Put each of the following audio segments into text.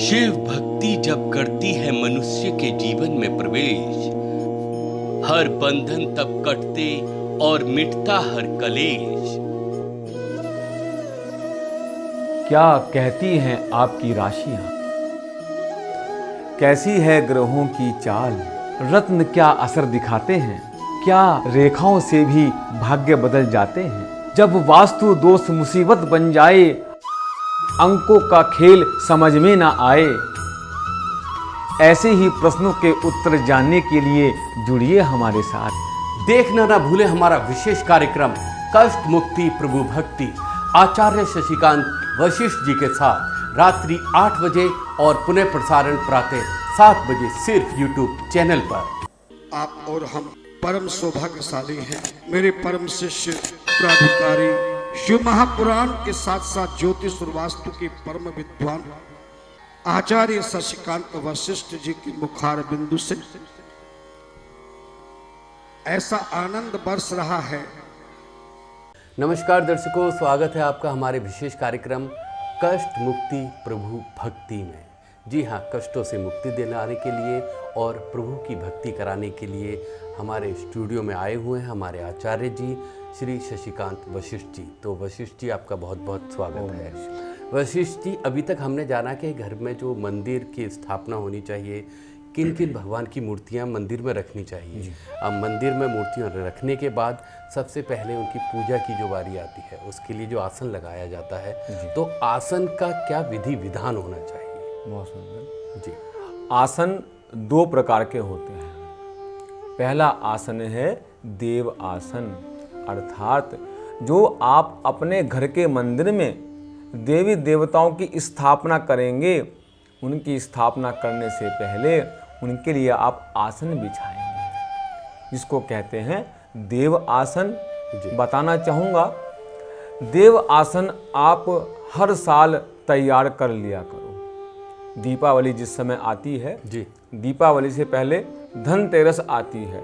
शिव भक्ति जब करती है मनुष्य के जीवन में प्रवेश, हर बंधन तब कटते और मिटता हर कलेश। क्या कहती हैं आपकी राशियां, कैसी है ग्रहों की चाल, रत्न क्या असर दिखाते हैं, क्या रेखाओं से भी भाग्य बदल जाते हैं। जब वास्तु दोष मुसीबत बन जाए, अंकों का खेल समझ में ना आए, ऐसे ही प्रश्नों के उत्तर जानने के लिए जुड़िए हमारे साथ। देखना ना भूले हमारा विशेष कार्यक्रम कष्ट मुक्ति प्रभु भक्ति आचार्य शशिकांत वशिष्ठ जी के साथ रात्रि 8 बजे और पुनः प्रसारण प्रातः 7 बजे सिर्फ YouTube चैनल पर। आप और हम परम सौभाग्यशाली हैं। मेरे परम शिष्य प्राधिकारी शिव महापुराण के साथ साथ ज्योतिष और वास्तु के परम विद्वान आचार्य शशिकांत वशिष्ठ जी की मुखार बिंदु से ऐसा आनंद बरस रहा है। नमस्कार दर्शकों, स्वागत है आपका हमारे विशेष कार्यक्रम कष्ट मुक्ति प्रभु भक्ति में। जी हाँ, कष्टों से मुक्ति दिलाने के लिए और प्रभु की भक्ति कराने के लिए हमारे स्टूडियो में आए हुए हैं हमारे आचार्य जी श्री शशिकांत वशिष्ठ जी। तो वशिष्ठ जी, आपका बहुत बहुत स्वागत है। वशिष्ठ जी, अभी तक हमने जाना कि घर में जो मंदिर की स्थापना होनी चाहिए, किन किन भगवान की मूर्तियां मंदिर में रखनी चाहिए। अब मंदिर में मूर्तियां रखने के बाद सबसे पहले उनकी पूजा की जो बारी आती है, उसके लिए जो आसन लगाया जाता है, तो आसन का क्या विधि विधान होना चाहिए? बहुत सुंदर जी। आसन 2 प्रकार के होते हैं। पहला आसन है देव आसन, अर्थात जो आप अपने घर के मंदिर में देवी देवताओं की स्थापना करेंगे, उनकी स्थापना करने से पहले उनके लिए आप आसन बिछाएंगे, जिसको कहते हैं देव आसन। बताना चाहूँगा, देव आसन आप हर साल तैयार कर लिया करो। दीपावली जिस समय आती है जी, दीपावली से पहले धनतेरस आती है।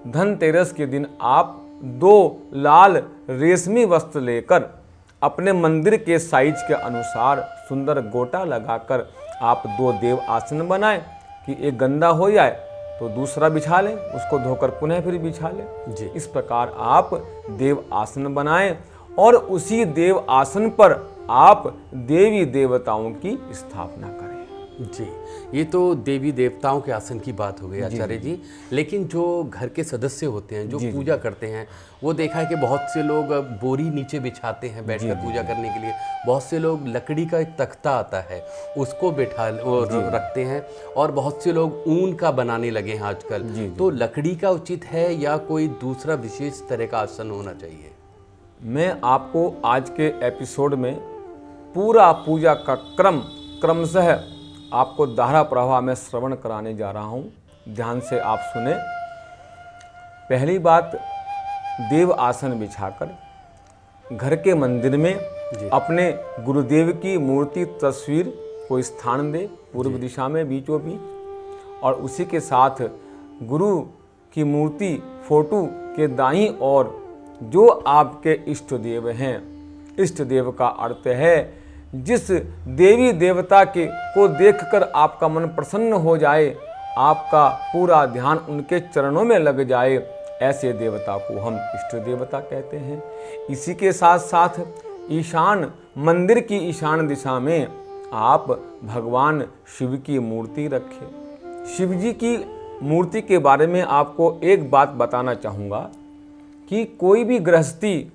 धनतेरस के दिन आप 2 लाल रेशमी वस्त्र लेकर अपने मंदिर के साइज के अनुसार सुंदर गोटा लगाकर आप 2 देव आसन बनाएं कि एक गंदा हो जाए तो दूसरा बिछा लें, उसको धोकर पुनः फिर बिछा लें। जी। इस प्रकार आप देव आसन बनाएं और उसी देव आसन पर आप देवी देवताओं की स्थापना करें। जी, ये तो देवी देवताओं के आसन की बात हो गई आचार्य जी। लेकिन जो घर के सदस्य होते हैं, जो पूजा करते हैं, वो देखा है कि बहुत से लोग बोरी नीचे बिछाते हैं बैठकर पूजा करने के लिए। बहुत से लोग लकड़ी का एक तख्ता आता है, उसको बैठा रखते हैं, और बहुत से लोग ऊन का बनाने लगे हैं आजकल। तो लकड़ी का उचित है या कोई दूसरा विशेष तरह का आसन होना चाहिए? मैं आपको आज के एपिसोड में पूरा पूजा का क्रमशः आपको धारा प्रवाह में श्रवण कराने जा रहा हूँ। ध्यान से आप सुने। पहली बात, देव आसन बिछाकर घर के मंदिर में अपने गुरुदेव की मूर्ति तस्वीर को स्थान दे, पूर्व दिशा में बीचों बीच, और उसी के साथ गुरु की मूर्ति फोटो के दाईं ओर जो आपके इष्ट देव हैं, इष्ट देव का अर्थ है जिस देवी देवता के को देखकर आपका मन प्रसन्न हो जाए, आपका पूरा ध्यान उनके चरणों में लग जाए, ऐसे देवता को हम इष्ट देवता कहते हैं। इसी के साथ साथ ईशान मंदिर की ईशान दिशा में आप भगवान शिव की मूर्ति रखें। शिव जी की मूर्ति के बारे में आपको एक बात बताना चाहूँगा कि कोई भी गृहस्थी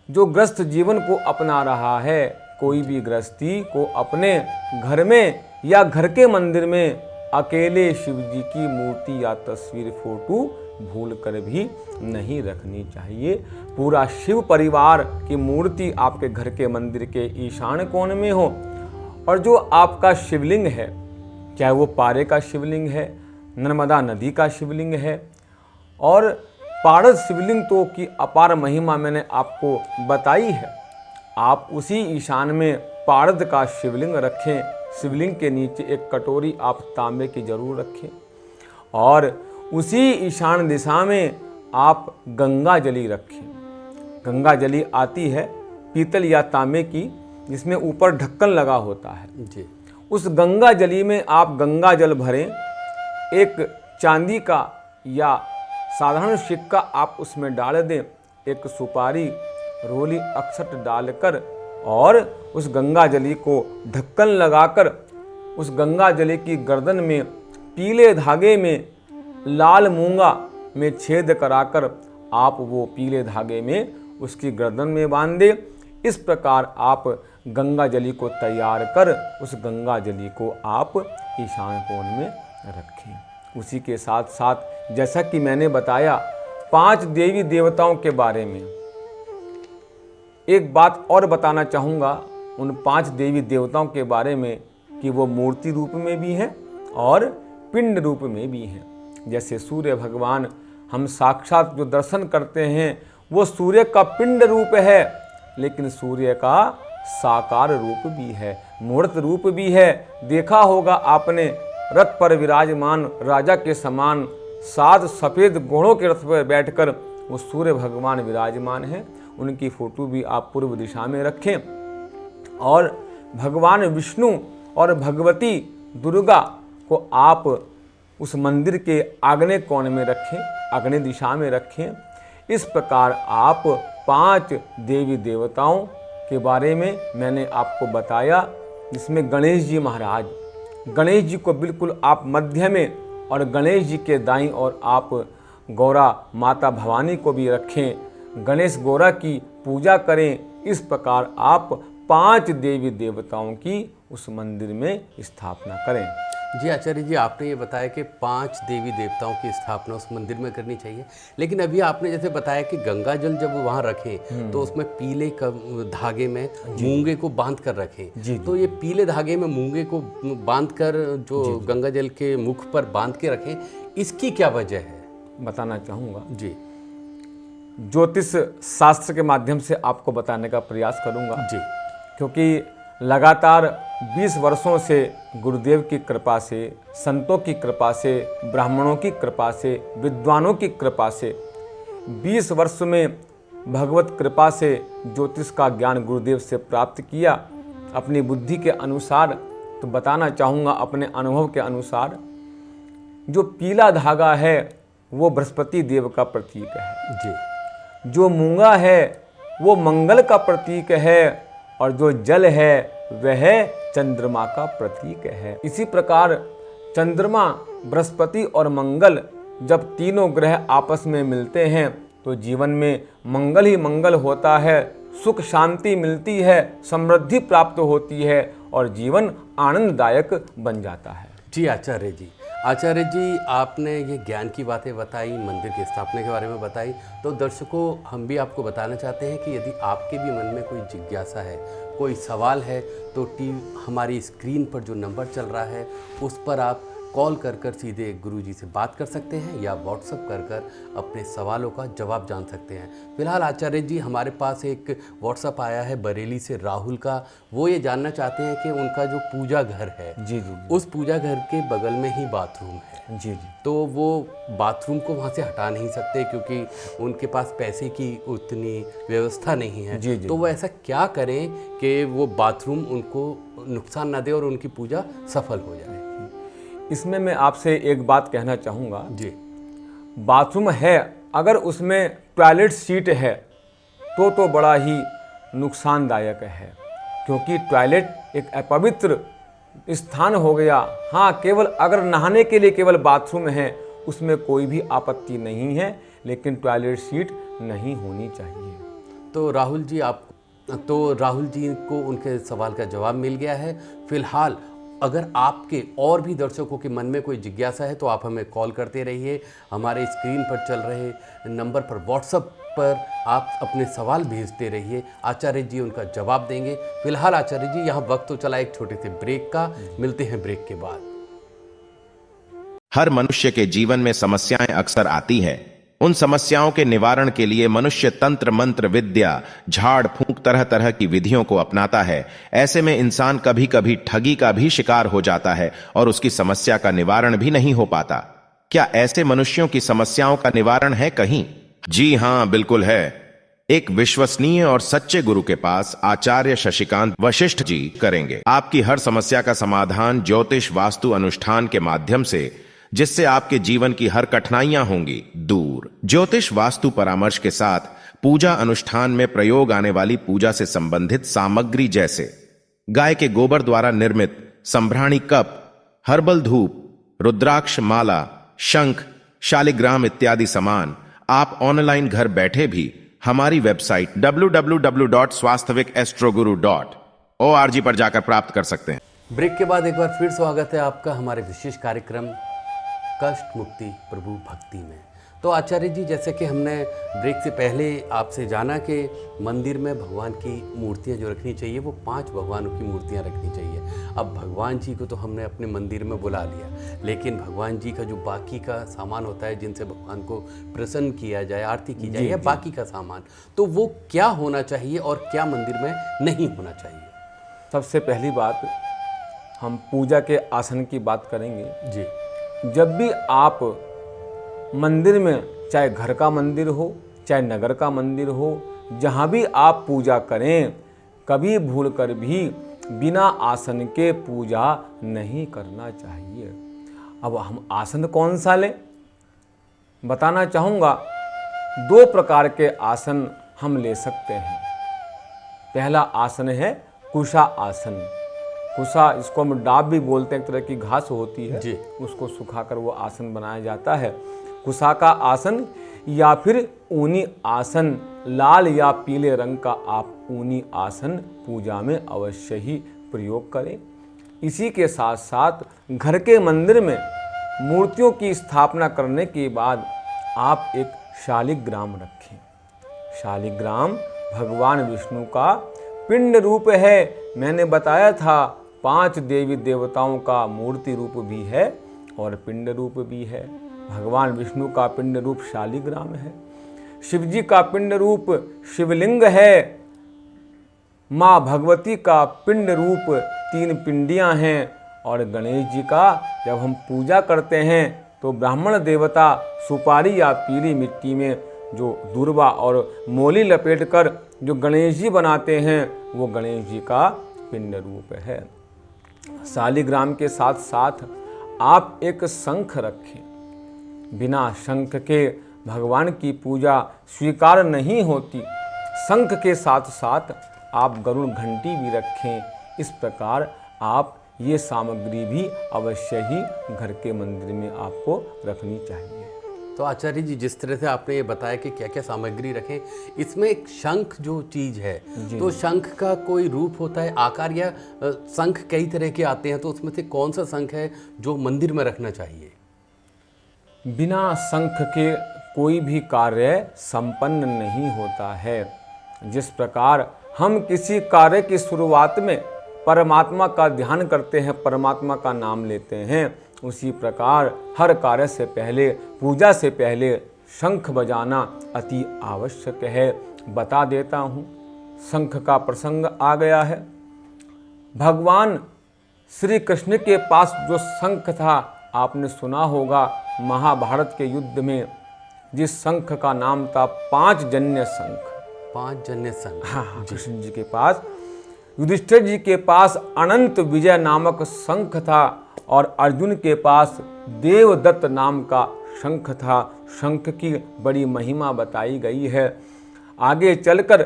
जो ग्रस्त जीवन को अपना रहा है, कोई भी गृहस्थी को अपने घर में या घर के मंदिर में अकेले शिव जी की मूर्ति या तस्वीर फोटो भूल कर भी नहीं रखनी चाहिए। पूरा शिव परिवार की मूर्ति आपके घर के मंदिर के ईशान कोण में हो, और जो आपका शिवलिंग है, चाहे वो पारे का शिवलिंग है, नर्मदा नदी का शिवलिंग है, और पारद शिवलिंग तो की अपार महिमा मैंने आपको बताई है, आप उसी ईशान में पारद का शिवलिंग रखें। शिवलिंग के नीचे एक कटोरी आप तांबे की जरूर रखें, और उसी ईशान दिशा में आप गंगा जली रखें। गंगा जली आती है पीतल या तांबे की, जिसमें ऊपर ढक्कन लगा होता है। जी। उस गंगा जली में आप गंगा जल भरें, एक चांदी का या साधारण सिक्का आप उसमें डाल दें, एक सुपारी, रोली, अक्षत डालकर और उस गंगा जली को ढक्कन लगाकर उस गंगा जली की गर्दन में पीले धागे में लाल मूंगा में छेद कराकर आप वो पीले धागे में उसकी गर्दन में बांध दें। इस प्रकार आप गंगा जली को तैयार कर उस गंगा जली को आप ईशान कोण में रखें। उसी के साथ साथ जैसा कि मैंने बताया 5 देवी देवताओं के बारे में, एक बात और बताना चाहूँगा उन 5 देवी देवताओं के बारे में कि वो मूर्ति रूप में भी हैं और पिंड रूप में भी हैं। जैसे सूर्य भगवान हम साक्षात जो दर्शन करते हैं वो सूर्य का पिंड रूप है, लेकिन सूर्य का साकार रूप भी है, मूर्त रूप भी है। देखा होगा आपने रथ पर विराजमान राजा के समान 7 सफ़ेद घोड़ों के रथ पर बैठकर वो सूर्य भगवान विराजमान हैं। उनकी फोटो भी आप पूर्व दिशा में रखें और भगवान विष्णु और भगवती दुर्गा को आप उस मंदिर के आग्नेय कोण में रखें, आग्नेय दिशा में रखें। इस प्रकार आप 5 देवी देवताओं के बारे में मैंने आपको बताया, जिसमें गणेश जी महाराज, गणेश जी को बिल्कुल आप मध्य में और गणेश जी के दाईं ओर आप गौरा माता भवानी को भी रखें, गणेश गौरा की पूजा करें। इस प्रकार आप 5 देवी देवताओं की उस मंदिर में स्थापना करें। जी आचार्य जी, आपने ये बताया कि 5 देवी देवताओं की स्थापना उस मंदिर में करनी चाहिए, लेकिन अभी आपने जैसे बताया कि गंगा जल जब वहाँ रखें तो उसमें पीले धागे में मूंगे को बांध कर रखें। तो ये पीले धागे में मूंगे को बांध कर जो गंगा जल के मुख पर बांध के रखें, इसकी क्या वजह है? बताना चाहूँगा जी। ज्योतिष शास्त्र के माध्यम से आपको बताने का प्रयास करूँगा जी, क्योंकि लगातार 20 वर्षों से गुरुदेव की कृपा से, संतों की कृपा से, ब्राह्मणों की कृपा से, विद्वानों की कृपा से 20 वर्ष में भगवत कृपा से ज्योतिष का ज्ञान गुरुदेव से प्राप्त किया अपनी बुद्धि के अनुसार। तो बताना चाहूँगा अपने अनुभव के अनुसार, जो पीला धागा है वो बृहस्पति देव का प्रतीक है जी। जो मूंगा है वो मंगल का प्रतीक है और जो जल है वह चंद्रमा का प्रतीक है। इसी प्रकार चंद्रमा, बृहस्पति और मंगल जब तीनों ग्रह आपस में मिलते हैं तो जीवन में मंगल ही मंगल होता है, सुख शांति मिलती है, समृद्धि प्राप्त होती है और जीवन आनंददायक बन जाता है। जी आचार्य जी, आचार्य जी आपने ये ज्ञान की बातें बताई, मंदिर की स्थापना के बारे में बताई, तो दर्शकों हम भी आपको बताना चाहते हैं कि यदि आपके भी मन में कोई जिज्ञासा है, कोई सवाल है, तो हमारी स्क्रीन पर जो नंबर चल रहा है उस पर आप कॉल कर सीधे गुरुजी से बात कर सकते हैं या व्हाट्सअप कर अपने सवालों का जवाब जान सकते हैं। फिलहाल आचार्य जी हमारे पास एक व्हाट्सअप आया है बरेली से राहुल का। वो ये जानना चाहते हैं कि उनका जो पूजा घर है जी, उस पूजा घर के बगल में ही बाथरूम है जी, तो वो बाथरूम को वहाँ से हटा नहीं सकते क्योंकि उनके पास पैसे की उतनी व्यवस्था नहीं है। तो वो ऐसा क्या करें कि वो बाथरूम उनको नुकसान ना दे और उनकी पूजा सफल हो जाए? इसमें मैं आपसे एक बात कहना चाहूँगा जी। बाथरूम है, अगर उसमें टॉयलेट सीट है तो बड़ा ही नुकसानदायक है, क्योंकि टॉयलेट एक अपवित्र स्थान हो गया। हाँ, केवल अगर नहाने के लिए केवल बाथरूम है उसमें कोई भी आपत्ति नहीं है, लेकिन टॉयलेट सीट नहीं होनी चाहिए। तो राहुल जी को उनके सवाल का जवाब मिल गया है। फिलहाल अगर आपके और भी दर्शकों के मन में कोई जिज्ञासा है तो आप हमें कॉल करते रहिए। हमारे स्क्रीन पर चल रहे नंबर पर व्हाट्सएप पर आप अपने सवाल भेजते रहिए, आचार्य जी उनका जवाब देंगे। फिलहाल आचार्य जी यहाँ वक्त तो चला एक छोटे से ब्रेक का, मिलते हैं ब्रेक के बाद। हर मनुष्य के जीवन में समस्याएं अक्सर आती हैं। उन समस्याओं के निवारण के लिए मनुष्य तंत्र मंत्र विद्या झाड़ फूंक तरह तरह की विधियों को अपनाता है। ऐसे में इंसान कभी कभी ठगी का भी शिकार हो जाता है और उसकी समस्या का निवारण भी नहीं हो पाता। क्या ऐसे मनुष्यों की समस्याओं का निवारण है कहीं? जी हां, बिल्कुल है। एक विश्वसनीय और सच्चे गुरु के पास आचार्य शशिकांत वशिष्ठ जी करेंगे। आपकी हर समस्या का समाधान ज्योतिष वास्तु अनुष्ठान के माध्यम से, जिससे आपके जीवन की हर कठिनाइयां होंगी दूर। ज्योतिष वास्तु परामर्श के साथ पूजा अनुष्ठान में प्रयोग आने वाली पूजा से संबंधित सामग्री जैसे गाय के गोबर द्वारा निर्मित संभ्राणी कप, हर्बल धूप, रुद्राक्ष माला, शंख, शालिग्राम इत्यादि सामान आप ऑनलाइन घर बैठे भी हमारी वेबसाइट www.swasthawikastroguru.org पर जाकर प्राप्त कर सकते हैं। ब्रेक के बाद एक बार फिर स्वागत है आपका हमारे विशेष कार्यक्रम कष्ट मुक्ति प्रभु भक्ति में। तो आचार्य जी, जैसे कि हमने ब्रेक से पहले आपसे जाना कि मंदिर में भगवान की मूर्तियां जो रखनी चाहिए वो 5 भगवानों की मूर्तियां रखनी चाहिए। अब भगवान जी को तो हमने अपने मंदिर में बुला लिया, लेकिन भगवान जी का जो बाकी का सामान होता है जिनसे भगवान को प्रसन्न किया जाए, आरती की जाए या बाकी का सामान, तो वो क्या होना चाहिए और क्या मंदिर में नहीं होना चाहिए? सबसे पहली बात, हम पूजा के आसन की बात करेंगे जी। जब भी आप मंदिर में, चाहे घर का मंदिर हो चाहे नगर का मंदिर हो, जहाँ भी आप पूजा करें, कभी भूल कर भी बिना आसन के पूजा नहीं करना चाहिए। अब हम आसन कौन सा लें, बताना चाहूँगा। 2 प्रकार के आसन हम ले सकते हैं। पहला आसन है कुशा आसन। कुशा, इसको हम डाब भी बोलते हैं, एक तरह की घास होती है जी। उसको सुखाकर वो आसन बनाया जाता है। कुशा का आसन या फिर ऊनी आसन, लाल या पीले रंग का आप ऊनी आसन पूजा में अवश्य ही प्रयोग करें। इसी के साथ साथ घर के मंदिर में मूर्तियों की स्थापना करने के बाद आप एक शालिग्राम रखें। शालिग्राम भगवान विष्णु का पिंड रूप है। मैंने बताया था 5 देवी देवताओं का मूर्ति रूप भी है और पिंड रूप भी है। भगवान विष्णु का पिंड रूप शालिग्राम है, शिवजी का पिंड रूप शिवलिंग है, माँ भगवती का पिंड रूप 3 पिंडियाँ हैं, और गणेश जी का जब हम पूजा करते हैं तो ब्राह्मण देवता सुपारी या पीली मिट्टी में जो दूर्वा और मोली लपेटकर जो गणेश जी बनाते हैं वो गणेश जी का पिंड रूप है। शालिग्राम के साथ साथ आप एक शंख रखें। बिना शंख के भगवान की पूजा स्वीकार नहीं होती। शंख के साथ साथ आप गरुड़ घंटी भी रखें। इस प्रकार आप ये सामग्री भी अवश्य ही घर के मंदिर में आपको रखनी चाहिए। तो आचार्य जी, जिस तरह से आपने ये बताया कि क्या क्या सामग्री रखें, इसमें एक शंख जो चीज़ है, तो शंख का कोई रूप होता है, आकार, या शंख कई तरह के आते हैं, तो उसमें से कौन सा शंख है जो मंदिर में रखना चाहिए? बिना शंख के कोई भी कार्य संपन्न नहीं होता है। जिस प्रकार हम किसी कार्य की शुरुआत में परमात्मा का ध्यान करते हैं, परमात्मा का नाम लेते हैं, उसी प्रकार हर कार्य से पहले, पूजा से पहले शंख बजाना अति आवश्यक है। बता देता हूँ, शंख का प्रसंग आ गया है। भगवान श्री कृष्ण के पास जो शंख था, आपने सुना होगा महाभारत के युद्ध में, जिस शंख का नाम था 5 जन्य शंख। 5 जन्य शंख। हाँ, कृष्ण जी के पास, युधिष्ठिर जी के पास अनंत विजय नामक शंख था और अर्जुन के पास देवदत्त नाम का शंख था। शंख की बड़ी महिमा बताई गई है। आगे चलकर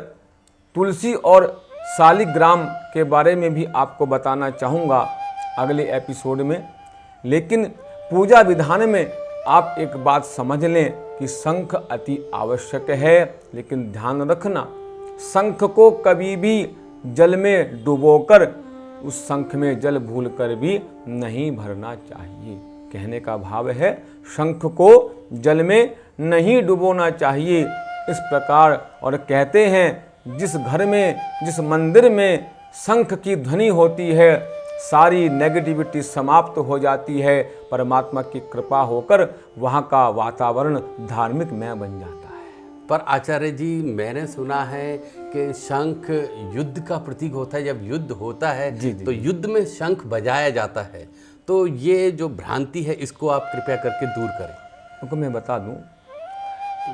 तुलसी और शालिग्राम के बारे में भी आपको बताना चाहूँगा अगले एपिसोड में। लेकिन पूजा विधान में आप एक बात समझ लें कि शंख अति आवश्यक है, लेकिन ध्यान रखना, शंख को कभी भी जल में डुबोकर उस शंख में जल भूलकर भी नहीं भरना चाहिए। कहने का भाव है, शंख को जल में नहीं डुबोना चाहिए। इस प्रकार, और कहते हैं जिस घर में, जिस मंदिर में शंख की ध्वनि होती है, सारी नेगेटिविटी समाप्त हो जाती है। परमात्मा की कृपा होकर वहाँ का वातावरण धार्मिकमय बन जाता है। पर आचार्य जी, मैंने सुना है कि शंख युद्ध का प्रतीक होता है। जब युद्ध होता है तो युद्ध में शंख बजाया जाता है, तो ये जो भ्रांति है इसको आप कृपया करके दूर करें। उनको मैं बता दूं,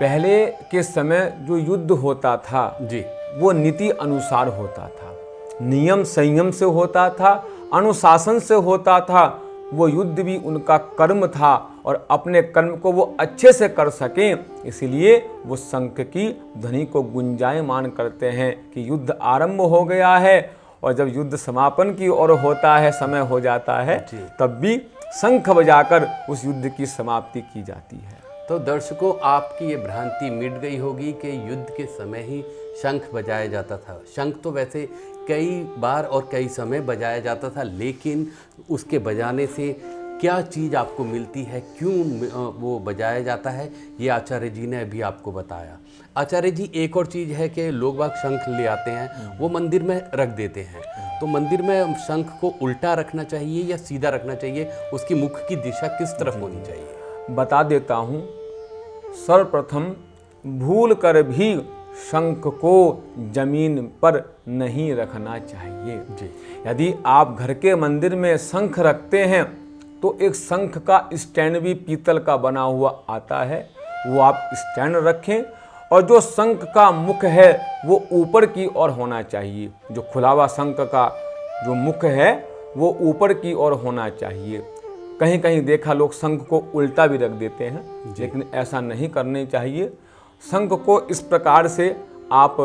पहले के समय जो युद्ध होता था जी वो नीति अनुसार होता था, नियम संयम से होता था, अनुशासन से होता था। वो युद्ध भी उनका कर्म था और अपने कर्म को वो अच्छे से कर सकें, इसलिए वो शंख की ध्वनि को गुंजायमान करते हैं कि युद्ध आरंभ हो गया है। और जब युद्ध समापन की ओर होता है, समय हो जाता है, तब भी शंख बजाकर उस युद्ध की समाप्ति की जाती है। तो दर्शकों, आपकी ये भ्रांति मिट गई होगी कि युद्ध के समय ही शंख बजाया जाता था। शंख तो वैसे कई बार और कई समय बजाया जाता था, लेकिन उसके बजाने से क्या चीज़ आपको मिलती है, क्यों वो बजाया जाता है, ये आचार्य जी ने अभी आपको बताया। आचार्य जी, एक और चीज़ है कि लोग बाग शंख ले आते हैं, वो मंदिर में रख देते हैं। तो मंदिर में शंख को उल्टा रखना चाहिए या सीधा रखना चाहिए? उसकी मुख की दिशा किस तरफ होनी चाहिए? बता देता हूँ। सर्वप्रथम भूल कर भी शंख को जमीन पर नहीं रखना चाहिए जी। यदि आप घर के मंदिर में शंख रखते हैं तो एक शंख का स्टैंड भी पीतल का बना हुआ आता है, वो आप स्टैंड रखें। और जो शंख का मुख है वो ऊपर की ओर होना चाहिए। जो खुला हुआ शंख का जो मुख है वो ऊपर की ओर होना चाहिए। कहीं कहीं देखा लोग शंख को उल्टा भी रख देते हैं, लेकिन ऐसा नहीं करने चाहिए। शंख को इस प्रकार से आप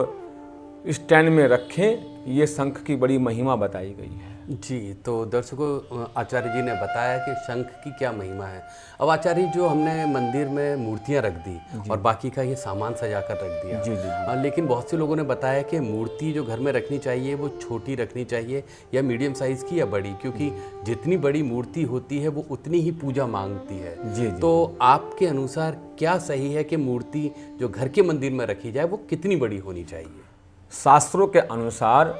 स्टैंड में रखें, ये शंख की बड़ी महिमा बताई गई है जी। तो दर्शकों, आचार्य जी ने बताया कि शंख की क्या महिमा है। अब आचार्य, जो हमने मंदिर में मूर्तियां रख दी और बाकी का ये सामान सजा कर रख दिया जी। लेकिन बहुत से लोगों ने बताया कि मूर्ति जो घर में रखनी चाहिए वो छोटी रखनी चाहिए, या मीडियम साइज़ की या बड़ी, क्योंकि जितनी बड़ी मूर्ति होती है वो उतनी ही पूजा मांगती है जी। तो आपके अनुसार क्या सही है कि मूर्ति जो घर के मंदिर में रखी जाए वो कितनी बड़ी होनी चाहिए? शास्त्रों के अनुसार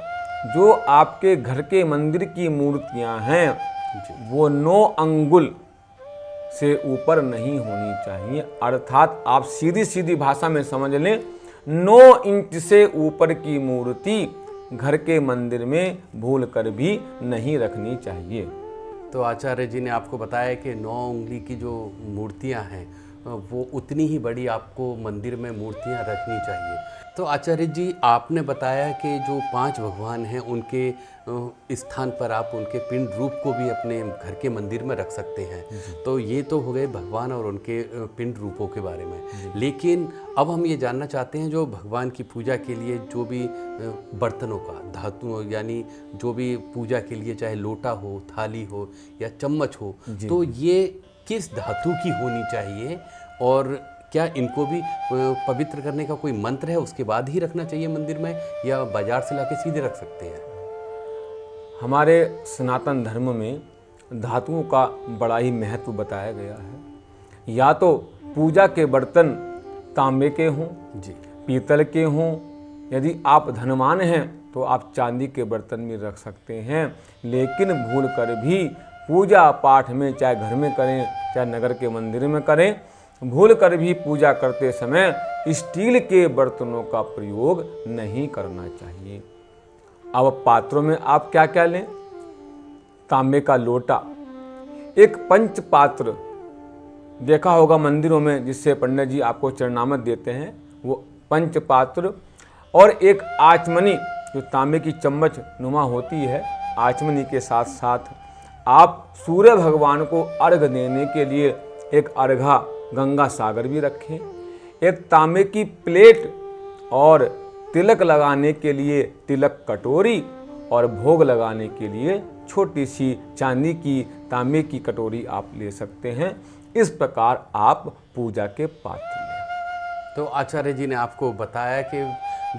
जो आपके घर के मंदिर की मूर्तियां हैं वो 9 अंगुल से ऊपर नहीं होनी चाहिए। अर्थात आप सीधी सीधी भाषा में समझ लें, 9 इंच से ऊपर की मूर्ति घर के मंदिर में भूल कर भी नहीं रखनी चाहिए। तो आचार्य जी ने आपको बताया कि 9 उंगली की जो मूर्तियां हैं वो उतनी ही बड़ी आपको मंदिर में मूर्तियां रखनी चाहिए। तो आचार्य जी, आपने बताया कि जो 5 भगवान हैं उनके स्थान पर आप उनके पिंड रूप को भी अपने घर के मंदिर में रख सकते हैं। तो ये तो हो गए भगवान और उनके पिंड रूपों के बारे में। लेकिन अब हम ये जानना चाहते हैं, जो भगवान की पूजा के लिए जो भी बर्तनों का धातु, यानी जो भी पूजा के लिए चाहे लोटा हो, थाली हो या चम्मच हो, तो ये किस धातु की होनी चाहिए और क्या इनको भी पवित्र करने का कोई मंत्र है, उसके बाद ही रखना चाहिए मंदिर में, या बाजार से लाके सीधे रख सकते हैं? हमारे सनातन धर्म में धातुओं का बड़ा ही महत्व बताया गया है। या तो पूजा के बर्तन तांबे के हों जी, पीतल के हों। यदि आप धनवान हैं तो आप चांदी के बर्तन में रख सकते हैं। लेकिन भूल कर भी पूजा पाठ में, चाहे घर में करें चाहे नगर के मंदिर में करें, भूल कर भी पूजा करते समय स्टील के बर्तनों का प्रयोग नहीं करना चाहिए। अब पात्रों में आप क्या क्या लें? तांबे का लोटा, एक पंच पात्र देखा होगा मंदिरों में, जिससे पंडित जी आपको चरणामत देते हैं, वो पंच पात्र, और एक आचमनी जो तांबे की चम्मच नुमा होती है। आचमनी के साथ साथ आप सूर्य भगवान को अर्घ देने के लिए एक अर्घा गंगा सागर भी रखें। एक तांबे की प्लेट और तिलक लगाने के लिए तिलक कटोरी, और भोग लगाने के लिए छोटी सी चांदी की तांबे की कटोरी आप ले सकते हैं। इस प्रकार आप पूजा के पात्र लें। तो आचार्य जी ने आपको बताया कि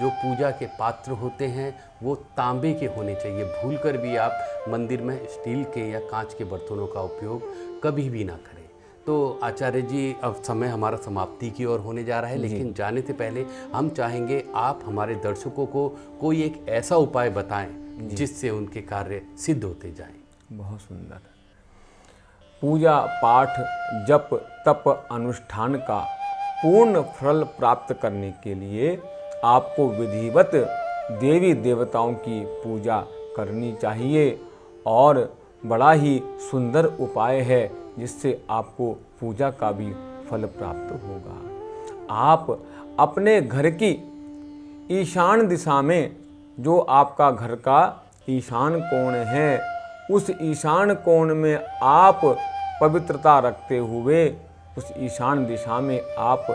जो पूजा के पात्र होते हैं वो तांबे के होने चाहिए। भूलकर भी आप मंदिर में स्टील के या कांच के बर्तनों का उपयोग कभी भी ना करें। तो आचार्य जी, अब समय हमारा समाप्ति की ओर होने जा रहा है, लेकिन जाने से पहले हम चाहेंगे आप हमारे दर्शकों को कोई एक ऐसा उपाय बताएं जिससे उनके कार्य सिद्ध होते जाएं। बहुत सुंदर। पूजा पाठ जप तप अनुष्ठान का पूर्ण फल प्राप्त करने के लिए आपको विधिवत देवी देवताओं की पूजा करनी चाहिए, और बड़ा ही सुंदर उपाय है जिससे आपको पूजा का भी फल प्राप्त होगा। आप अपने घर की ईशान दिशा में, जो आपका घर का ईशान कोण है, उस ईशान कोण में आप पवित्रता रखते हुए उस ईशान दिशा में आप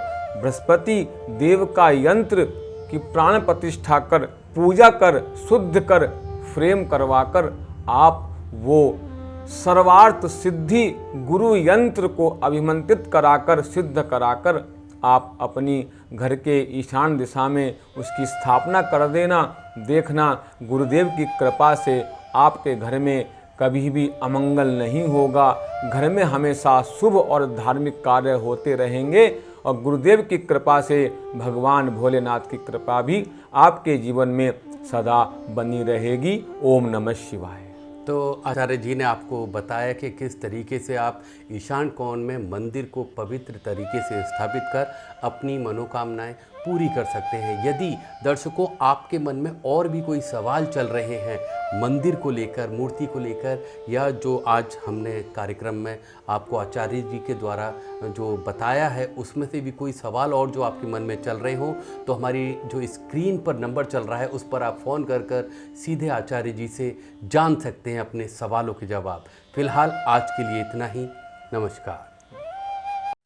बृहस्पति देव का यंत्र की प्राण प्रतिष्ठा कर, पूजा कर, शुद्ध कर, फ्रेम करवाकर आप वो सर्वार्थ सिद्धि गुरु यंत्र को अभिमंत्रित कराकर, सिद्ध कराकर आप अपनी घर के ईशान दिशा में उसकी स्थापना कर देना। देखना गुरुदेव की कृपा से आपके घर में कभी भी अमंगल नहीं होगा, घर में हमेशा शुभ और धार्मिक कार्य होते रहेंगे और गुरुदेव की कृपा से भगवान भोलेनाथ की कृपा भी आपके जीवन में सदा बनी रहेगी। ओम नमः शिवाय। तो आचार्य जी ने आपको बताया कि किस तरीके से आप ईशान कोण में मंदिर को पवित्र तरीके से स्थापित कर अपनी मनोकामनाएं पूरी कर सकते हैं। यदि दर्शकों आपके मन में और भी कोई सवाल चल रहे हैं मंदिर को लेकर, मूर्ति को लेकर, या जो आज हमने कार्यक्रम में आपको आचार्य जी के द्वारा जो बताया है उसमें से भी कोई सवाल और जो आपके मन में चल रहे हों, तो हमारी जो स्क्रीन पर नंबर चल रहा है उस पर आप फ़ोन कर सीधे आचार्य जी से जान सकते हैं अपने सवालों के जवाब। फिलहाल आज के लिए इतना ही। नमस्कार।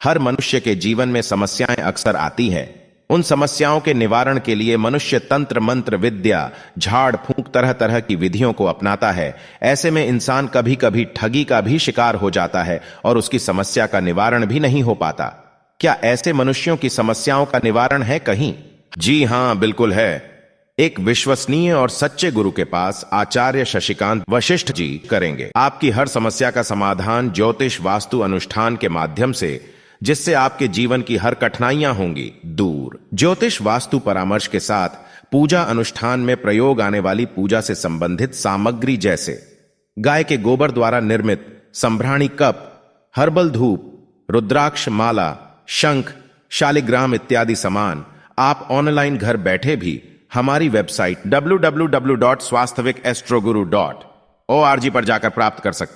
हर मनुष्य के जीवन में समस्याएं अक्सर आती हैं। उन समस्याओं के निवारण के लिए मनुष्य तंत्र मंत्र विद्या, झाड़ फूंक तरह तरह की विधियों को अपनाता है। ऐसे में इंसान कभी कभी ठगी का भी शिकार हो जाता है और उसकी समस्या का निवारण भी नहीं हो पाता। क्या ऐसे मनुष्यों की समस्याओं का निवारण है कहीं? जी हां, बिल्कुल है। एक विश्वसनीय और सच्चे गुरु के पास आचार्य शशिकांत वशिष्ठ जी करेंगे आपकी हर समस्या का समाधान ज्योतिष वास्तु अनुष्ठान के माध्यम से, जिससे आपके जीवन की हर कठिनाइयां होंगी दूर। ज्योतिष वास्तु परामर्श के साथ पूजा अनुष्ठान में प्रयोग आने वाली पूजा से संबंधित सामग्री जैसे गाय के गोबर द्वारा निर्मित संभ्राणी कप, हर्बल धूप, रुद्राक्ष माला, शंख, शालिग्राम इत्यादि सामान आप ऑनलाइन घर बैठे भी हमारी वेबसाइट www.swasthawikastroguru.org पर जाकर प्राप्त कर सकते हैं।